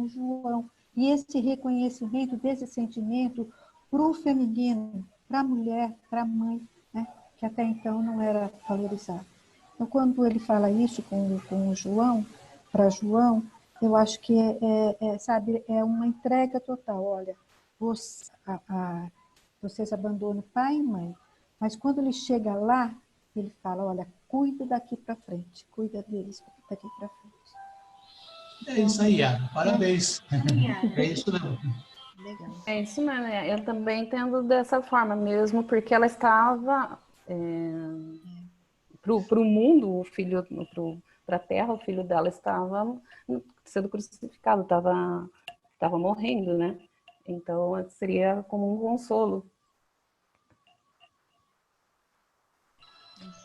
João. E esse reconhecimento desse sentimento para o feminino, para a mulher, para a mãe, né? Que até então não era valorizado. Então, quando ele fala isso com o João, para João, eu acho que sabe, é uma entrega total. Olha, vocês abandonam pai e mãe, mas quando ele chega lá, ele fala, olha, cuida daqui para frente, cuida deles daqui para frente. É isso aí, Ana. Parabéns. É isso mesmo. Legal. É isso mesmo, eu também entendo dessa forma mesmo, porque ela estava para o mundo, o filho, para a terra, o filho dela estava sendo crucificado, estava morrendo, né? Então seria como um consolo.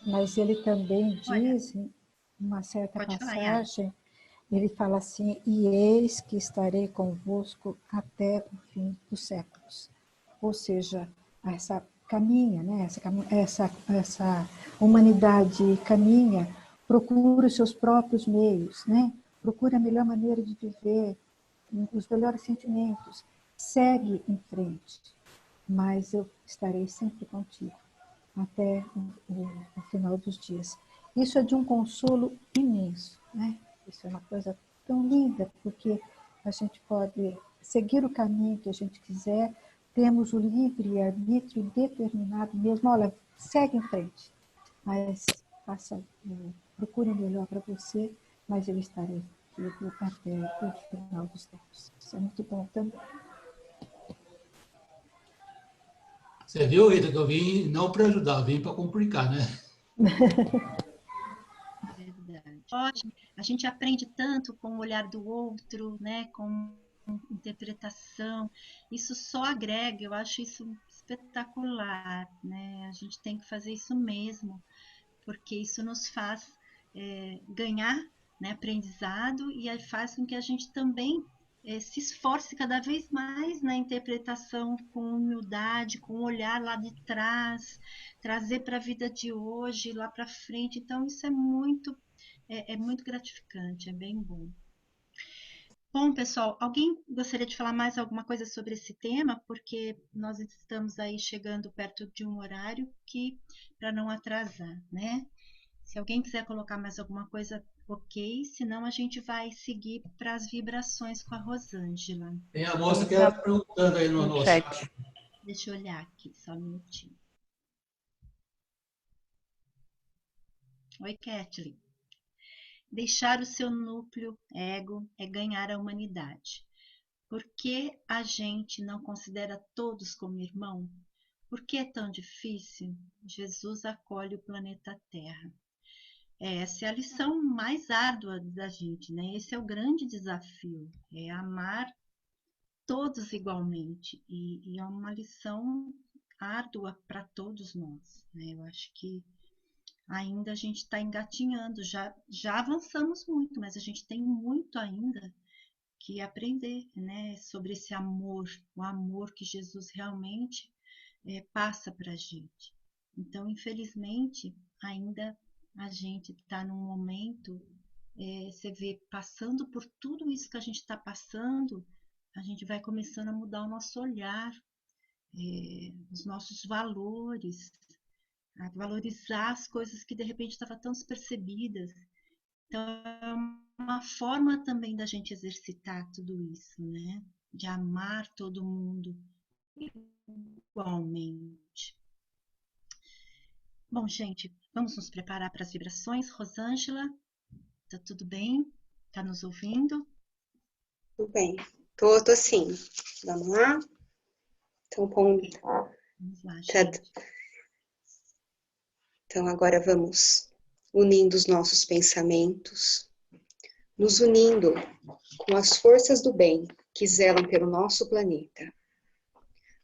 Mas ele também diz, em uma certa Pode falar, passagem, ele fala assim, e eis que estarei convosco até o fim dos séculos. Ou seja, essa caminha, né? essa humanidade caminha, procura os seus próprios meios, né? Procura a melhor maneira de viver, os melhores sentimentos, segue em frente, mas eu estarei sempre contigo até o final dos dias. Isso é de um consolo imenso, né? Isso é uma coisa tão linda, porque a gente pode seguir o caminho que a gente quiser, temos o livre-arbítrio determinado mesmo. Olha, segue em frente, mas procure o melhor para você, mas eu estarei contigo até o final dos tempos. Isso é muito bom também. Você viu, Rita, que eu vim não para ajudar, eu vim para complicar, né? Verdade. Ótimo. A gente aprende tanto com o olhar do outro, né? Com interpretação. Isso só agrega, eu acho isso espetacular, né? A gente tem que fazer isso mesmo, porque isso nos faz ganhar, né, aprendizado e faz com que a gente também se esforce cada vez mais na interpretação com humildade, com o olhar lá de trás, trazer para a vida de hoje, lá para frente. Então, isso é muito gratificante, é bem bom. Bom, pessoal, alguém gostaria de falar mais alguma coisa sobre esse tema? Porque nós estamos aí chegando perto de um horário que, para não atrasar, né? Se alguém quiser colocar mais alguma coisa, ok. Senão a gente vai seguir para as vibrações com a Rosângela. Tem a moça que está perguntando aí no chat. Deixa eu olhar aqui, só um minutinho. Oi, Kathleen. Deixar o seu núcleo ego é ganhar a humanidade. Por que a gente não considera todos como irmão? Por que é tão difícil? Jesus acolhe o planeta Terra. Essa é a lição mais árdua da gente, né? Esse é o grande desafio, é amar todos igualmente. E é uma lição árdua para todos nós, né? Eu acho que ainda a gente está engatinhando, já avançamos muito, mas a gente tem muito ainda que aprender, né? Sobre esse amor, o amor que Jesus realmente passa para a gente. Então, infelizmente, ainda a gente está num momento, você vê, passando por tudo isso que a gente está passando, a gente vai começando a mudar o nosso olhar, os nossos valores, a valorizar as coisas que de repente estavam tão despercebidas. Então, é uma forma também da gente exercitar tudo isso, né? De amar todo mundo igualmente. Bom, gente, vamos nos preparar para as vibrações. Rosângela, tá tudo bem? Tá nos ouvindo? Tudo bem. Tô sim. Vamos lá? Então, vamos lá, gente. Então, agora vamos unindo os nossos pensamentos, nos unindo com as forças do bem que zelam pelo nosso planeta.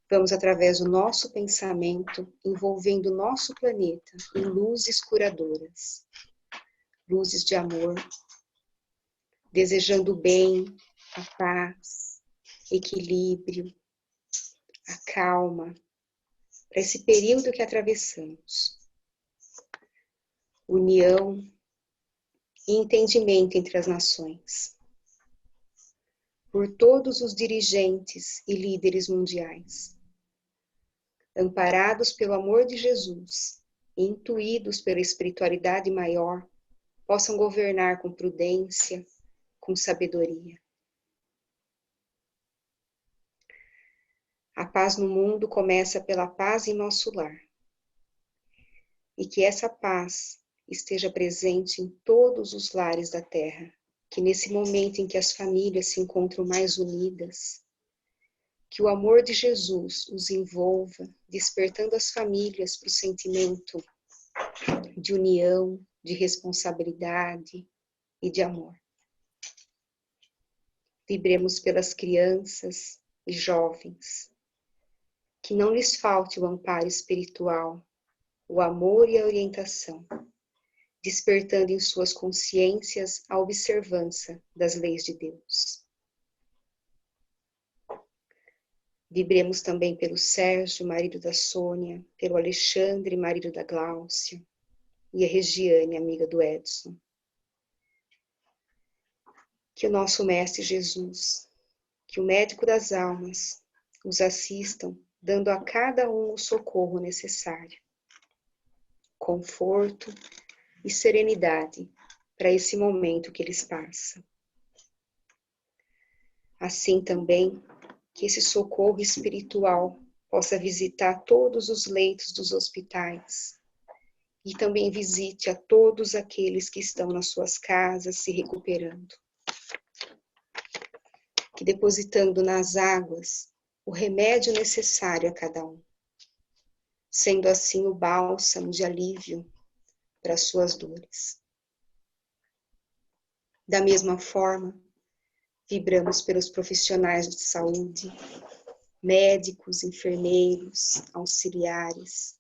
Vamos, através do nosso pensamento, envolvendo o nosso planeta em luzes curadoras, luzes de amor, desejando o bem, a paz, equilíbrio, a calma, para esse período que atravessamos. União e entendimento entre as nações. Por todos os dirigentes e líderes mundiais. Amparados pelo amor de Jesus e intuídos pela espiritualidade maior, possam governar com prudência, com sabedoria. A paz no mundo começa pela paz em nosso lar. E que essa paz esteja presente em todos os lares da Terra, que nesse momento em que as famílias se encontram mais unidas, que o amor de Jesus os envolva, despertando as famílias para o sentimento de união, de responsabilidade e de amor. Vibremos pelas crianças e jovens, que não lhes falte o amparo espiritual, o amor e a orientação, despertando em suas consciências a observância das leis de Deus. Vibremos também pelo Sérgio, marido da Sônia, pelo Alexandre, marido da Gláucia, e a Regiane, amiga do Edson. Que o nosso Mestre Jesus, que o médico das almas, os assistam, dando a cada um o socorro necessário, conforto e serenidade para esse momento que eles passam. Assim também, que esse socorro espiritual possa visitar todos os leitos dos hospitais e também visite a todos aqueles que estão nas suas casas se recuperando. Que depositando nas águas o remédio necessário a cada um, sendo assim o bálsamo de alívio para as suas dores. Da mesma forma, vibramos pelos profissionais de saúde, médicos, enfermeiros, auxiliares,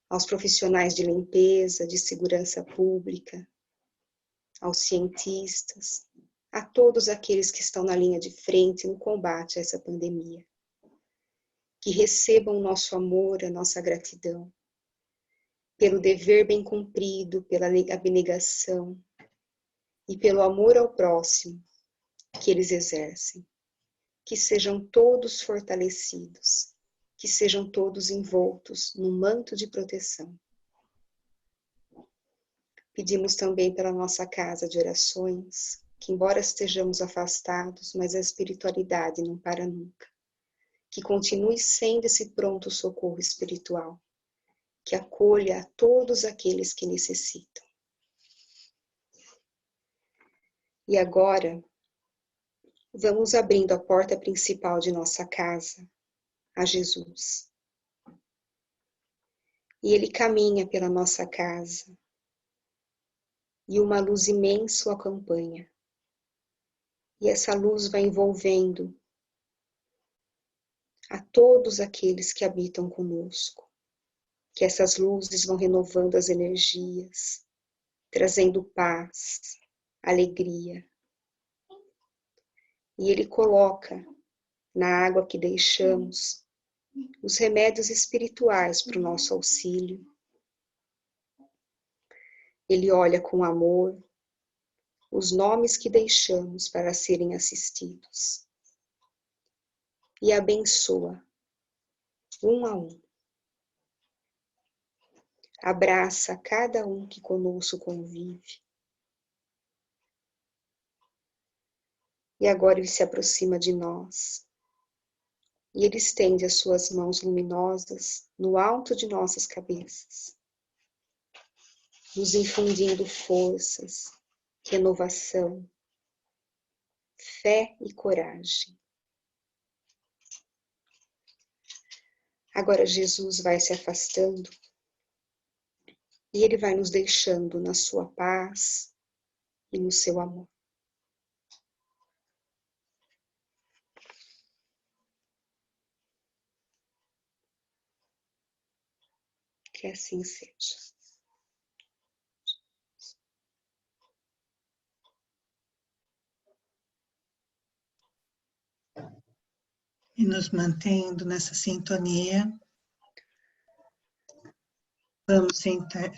aos profissionais de limpeza, de segurança pública, aos cientistas, a todos aqueles que estão na linha de frente no combate a essa pandemia. Que recebam o nosso amor, a nossa gratidão, pelo dever bem cumprido, pela abnegação e pelo amor ao próximo que eles exercem. Que sejam todos fortalecidos, que sejam todos envoltos no manto de proteção. Pedimos também pela nossa casa de orações, que embora estejamos afastados, mas a espiritualidade não para nunca. Que continue sendo esse pronto socorro espiritual, que acolha a todos aqueles que necessitam. E agora, vamos abrindo a porta principal de nossa casa a Jesus. E Ele caminha pela nossa casa, e uma luz imensa o acompanha. E essa luz vai envolvendo a todos aqueles que habitam conosco. Que essas luzes vão renovando as energias, trazendo paz, alegria. E Ele coloca na água que deixamos os remédios espirituais para o nosso auxílio. Ele olha com amor os nomes que deixamos para serem assistidos. E abençoa, um a um. Abraça cada um que conosco convive. E agora Ele se aproxima de nós, E Ele estende as suas mãos luminosas no alto de nossas cabeças, nos infundindo forças, renovação, fé e coragem. Agora Jesus vai se afastando e Ele vai nos deixando na sua paz e no seu amor. Que assim seja. E nos mantendo nessa sintonia, vamos sentar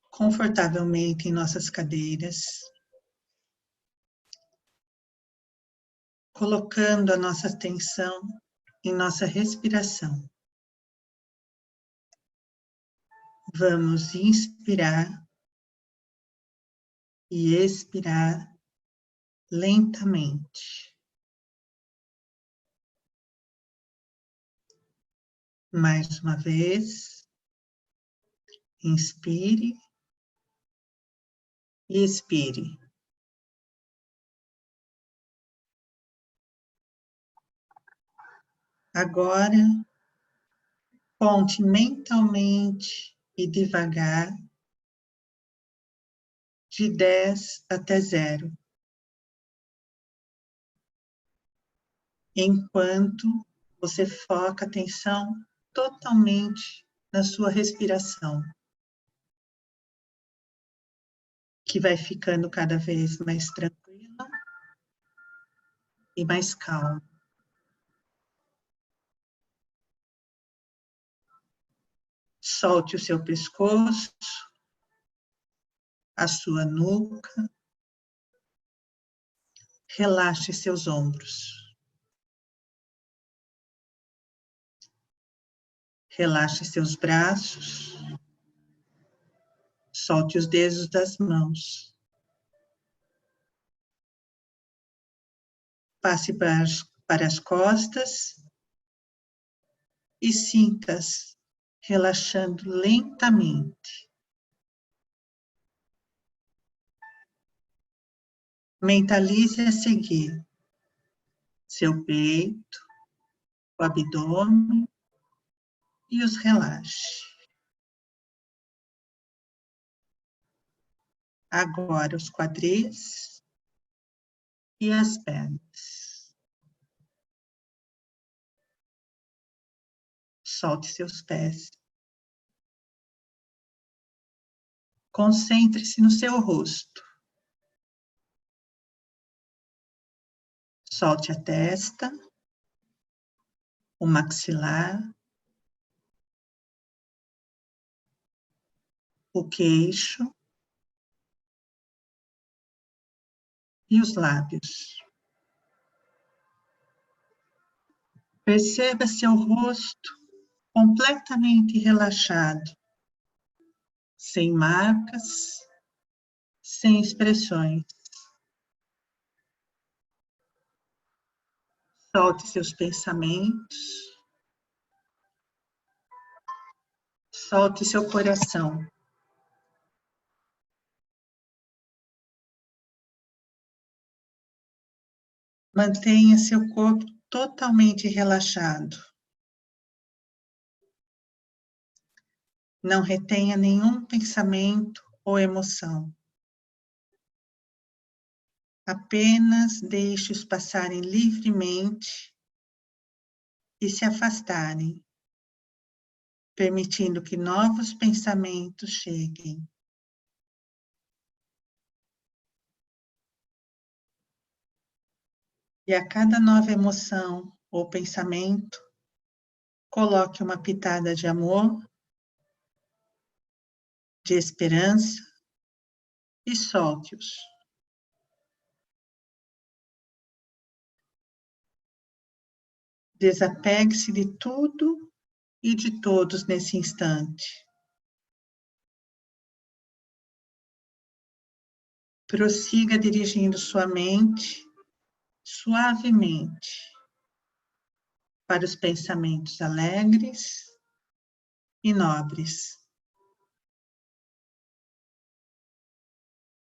confortavelmente em nossas cadeiras, colocando a nossa atenção em nossa respiração. Vamos inspirar e expirar lentamente. Mais uma vez, inspire e expire. Agora, conte mentalmente e devagar, de 10 até 0. Enquanto você foca a atenção totalmente na sua respiração, que vai ficando cada vez mais tranquila e mais calma. Solte o seu pescoço, a sua nuca, relaxe seus ombros. Relaxe seus braços, solte os dedos das mãos. Passe para as costas e sinta-as relaxando lentamente. Mentalize a seguir seu peito, o abdômen e os relaxe. Agora os quadris e as pernas. Solte seus pés. Concentre-se no seu rosto. Solte a testa, o maxilar, o queixo e os lábios. Perceba seu rosto completamente relaxado, sem marcas, sem expressões. Solte seus pensamentos, solte seu coração. Mantenha seu corpo totalmente relaxado. Não retenha nenhum pensamento ou emoção. Apenas deixe-os passarem livremente e se afastarem, permitindo que novos pensamentos cheguem. E a cada nova emoção ou pensamento, coloque uma pitada de amor, de esperança e solte-os. Desapegue-se de tudo e de todos nesse instante. Prossiga dirigindo sua mente suavemente para os pensamentos alegres e nobres.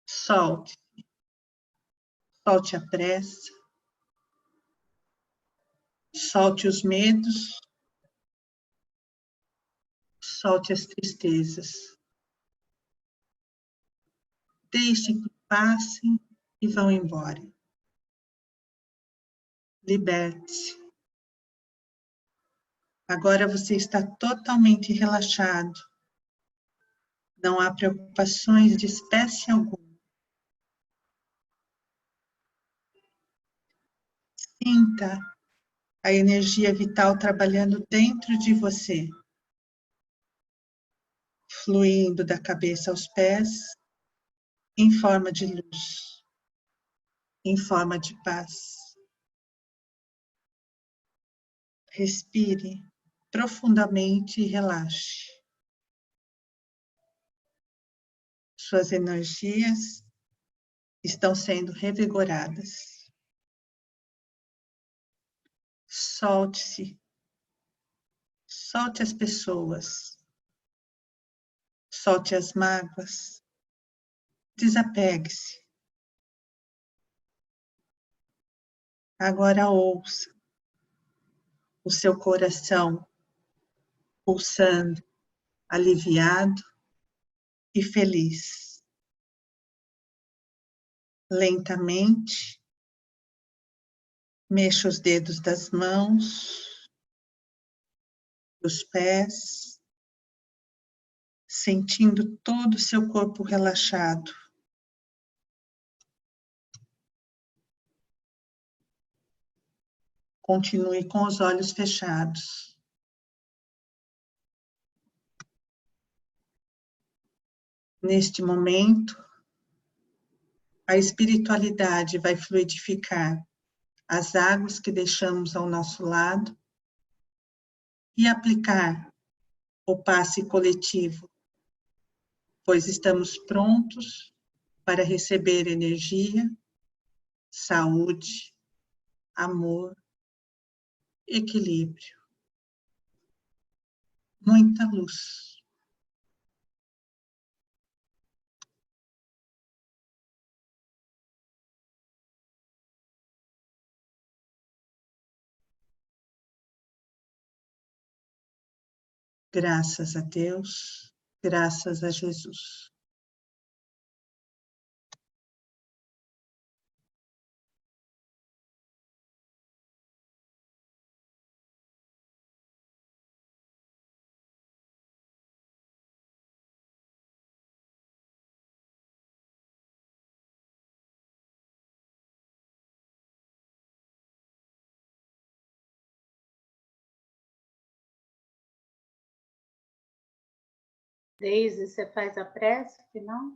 Solte. Solte a pressa. Solte os medos. Solte as tristezas. Deixe que passem e vão embora. Liberte-se. Agora você está totalmente relaxado. Não há preocupações de espécie alguma. Sinta a energia vital trabalhando dentro de você, fluindo da cabeça aos pés, em forma de luz, em forma de paz. Respire profundamente e relaxe. Suas energias estão sendo revigoradas. Solte-se. Solte as pessoas. Solte as mágoas. Desapegue-se. Agora ouça o seu coração pulsando, aliviado e feliz. Lentamente, mexa os dedos das mãos, dos pés, sentindo todo o seu corpo relaxado. Continue com os olhos fechados. Neste momento, a espiritualidade vai fluidificar as águas que deixamos ao nosso lado e aplicar o passe coletivo, pois estamos prontos para receber energia, saúde, amor, equilíbrio, muita luz. Graças a Deus, graças a Jesus. Deise, você faz a prece final?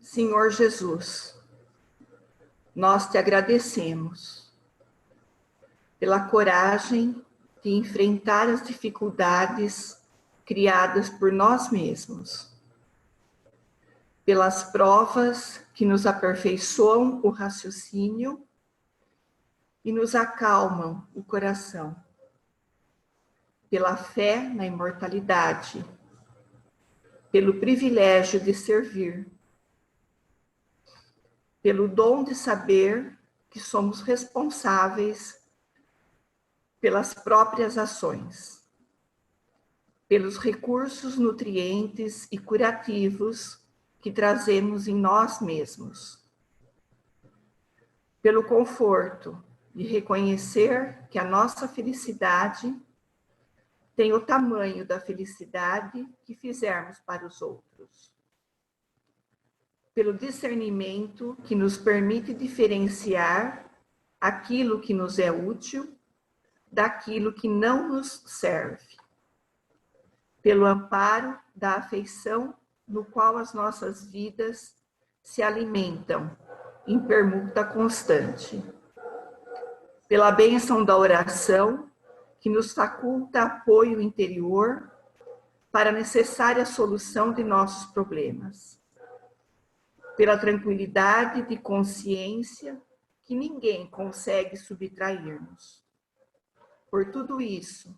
Senhor Jesus, nós te agradecemos pela coragem de enfrentar as dificuldades criadas por nós mesmos, pelas provas que nos aperfeiçoam o raciocínio e nos acalmam o coração, pela fé na imortalidade, pelo privilégio de servir, pelo dom de saber que somos responsáveis pelas próprias ações, pelos recursos nutrientes e curativos que trazemos em nós mesmos, pelo conforto de reconhecer que a nossa felicidade tem o tamanho da felicidade que fizermos para os outros, pelo discernimento que nos permite diferenciar aquilo que nos é útil daquilo que não nos serve, pelo amparo da afeição no qual as nossas vidas se alimentam em permuta constante, pela bênção da oração, que nos faculta apoio interior para a necessária solução de nossos problemas, pela tranquilidade de consciência que ninguém consegue subtrair-nos. Por tudo isso,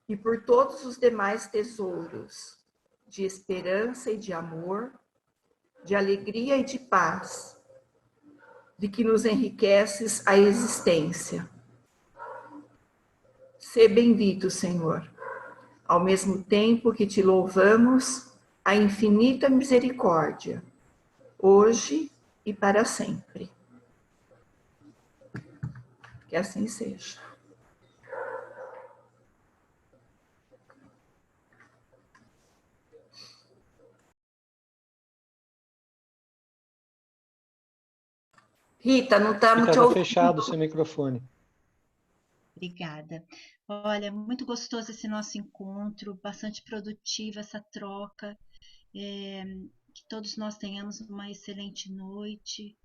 e por todos os demais tesouros de esperança e de amor, de alegria e de paz, de que nos enriqueces a existência. Sê bendito, Senhor, ao mesmo tempo que te louvamos a infinita misericórdia, hoje e para sempre. Que assim seja. Rita, não estamos te ouvindo. Fechado o seu microfone. Obrigada. Olha, muito gostoso esse nosso encontro, bastante produtiva essa troca. Que todos nós tenhamos uma excelente noite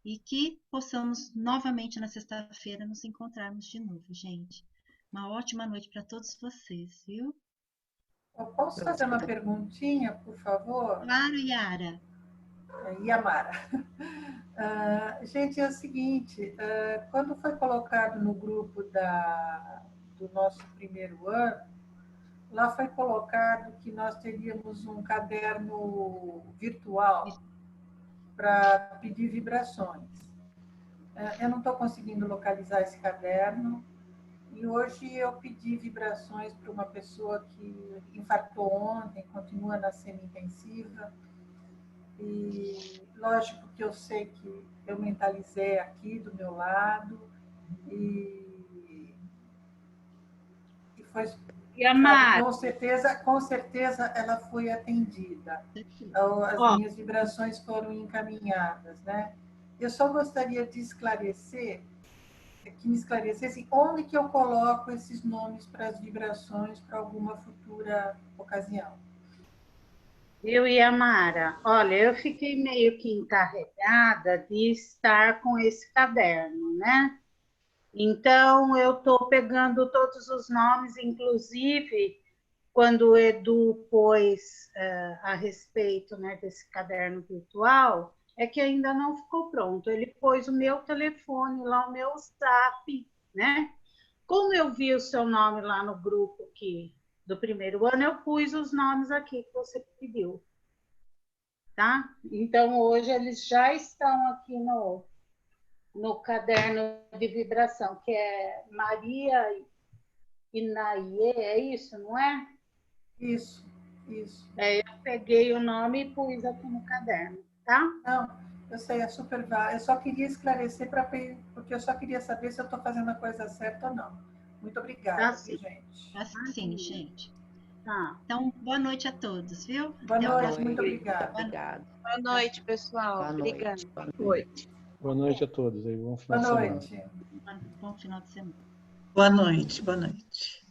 e que possamos novamente na sexta-feira nos encontrarmos de novo, gente. Uma ótima noite para todos vocês, viu? Eu posso fazer uma perguntinha, por favor? Claro, Yara. Yamara. Gente, é o seguinte, quando foi colocado no grupo do nosso primeiro ano, lá foi colocado que nós teríamos um caderno virtual para pedir vibrações. Eu não estou conseguindo localizar esse caderno e hoje eu pedi vibrações para uma pessoa que infartou ontem, continua na semi-intensiva. E lógico que eu sei que eu mentalizei aqui do meu lado e foi, com certeza ela foi atendida. As minhas vibrações foram encaminhadas, né? Eu só gostaria de esclarecer, que me esclarecesse onde que eu coloco esses nomes para as vibrações para alguma futura ocasião. Eu e a Mara, olha, eu fiquei meio que encarregada de estar com esse caderno, né? Então, eu estou pegando todos os nomes, inclusive, quando o Edu pôs a respeito, né, desse caderno virtual, é que ainda não ficou pronto. Ele pôs o meu telefone lá, o meu zap, né? Como eu vi o seu nome lá no grupo aqui, do primeiro ano, eu pus os nomes aqui que você pediu, tá? Então, hoje eles já estão aqui no caderno de vibração, que é Maria Inaie, é isso, não é? Isso. Eu peguei o nome e pus aqui no caderno, tá? Não, eu sei, é super válido. Eu só queria esclarecer, porque eu só queria saber se eu estou fazendo a coisa certa ou não. Muito obrigada, gente. Sim, gente. Tá. Então, boa noite a todos, viu? Boa noite, muito obrigada. Boa noite, pessoal. Obrigada. Boa noite. Boa noite a todos. Aí, bom final de semana. Bom final de semana. Boa noite, boa noite.